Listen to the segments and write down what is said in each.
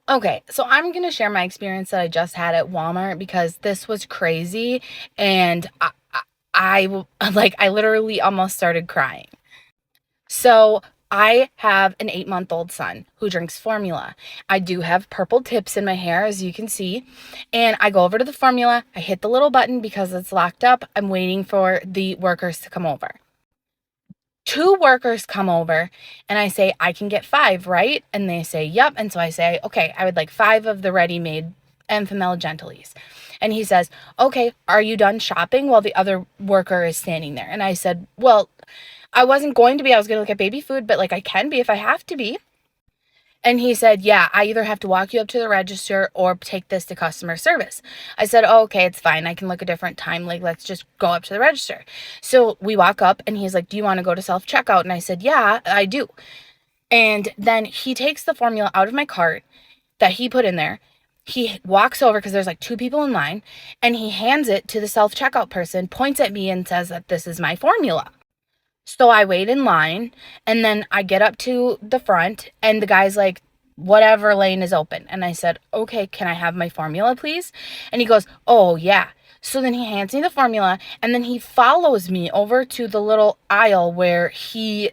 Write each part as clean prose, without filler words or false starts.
Okay, so I'm going to share my experience that I just had at Walmart because this was crazy and I literally almost started crying. So I have an 8-month-old son who drinks formula. I do have purple tips in my hair, as you can see. And I go over to the formula. I hit the little button because it's locked up. I'm waiting for the workers to come over. Two workers come over and I say, I can get five, right? And they say, yep. And so I say, okay, I would like five of the ready-made Enfamil Gentilies. And he says, okay, are you done shopping while the other worker is standing there? And I said, well, I wasn't going to be. I was going to look at baby food, but like I can be if I have to be. And he said, yeah, I either have to walk you up to the register or take this to customer service. I said, oh, okay, it's fine. I can look a different time. Like, let's just go up to the register. So we walk up and he's like, do you want to go to self-checkout? And I said, yeah, I do. And then he takes the formula out of my cart that he put in there. He walks over because there's like two people in line and he hands it to the self-checkout person, points at me and says that this is my formula. So I wait in line and then I get up to the front and the guy's like, whatever lane is open. And I said, okay, can I have my formula, please? And he goes, oh, yeah. So then he hands me the formula and then he follows me over to the little aisle where he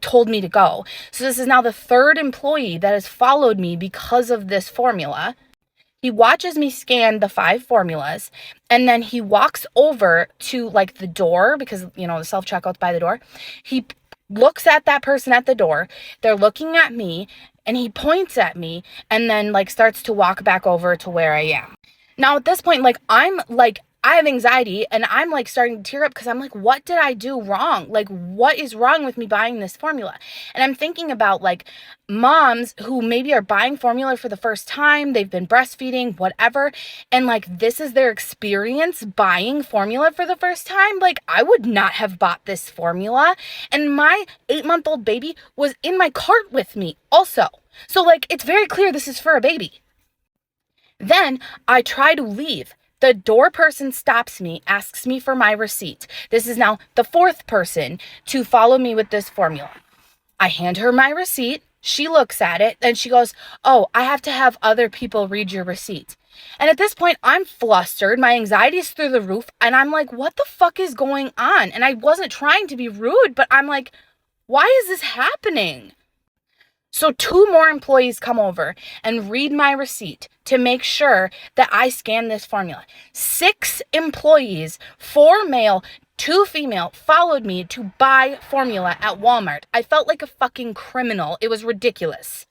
told me to go. So this is now the third employee that has followed me because of this formula. He watches me scan the five formulas and then he walks over to like the door because, the self-checkout's by the door. He looks at that person at the door. They're looking at me and he points at me and then like starts to walk back over to where I am. Now at this point, I have anxiety and I'm like starting to tear up because I'm like, what did I do wrong? Like, what is wrong with me buying this formula? And I'm thinking about like moms who maybe are buying formula for the first time, they've been breastfeeding, whatever, and like this is their experience buying formula for the first time. Like, I would not have bought this formula. And my 8-month-old baby was in my cart with me also. So like, it's very clear this is for a baby. Then I try to leave. The door person stops me, asks me for my receipt. This is now the fourth person to follow me with this formula. I hand her my receipt. She looks at it and she goes, oh, I have to have other people read your receipt. And at this point, I'm flustered. My anxiety is through the roof. And I'm like, what the fuck is going on? And I wasn't trying to be rude, but I'm like, why is this happening? So two more employees come over and read my receipt to make sure that I scan this formula. 6 employees, 4 male, 2 female, followed me to buy formula at Walmart. I felt like a fucking criminal. It was ridiculous.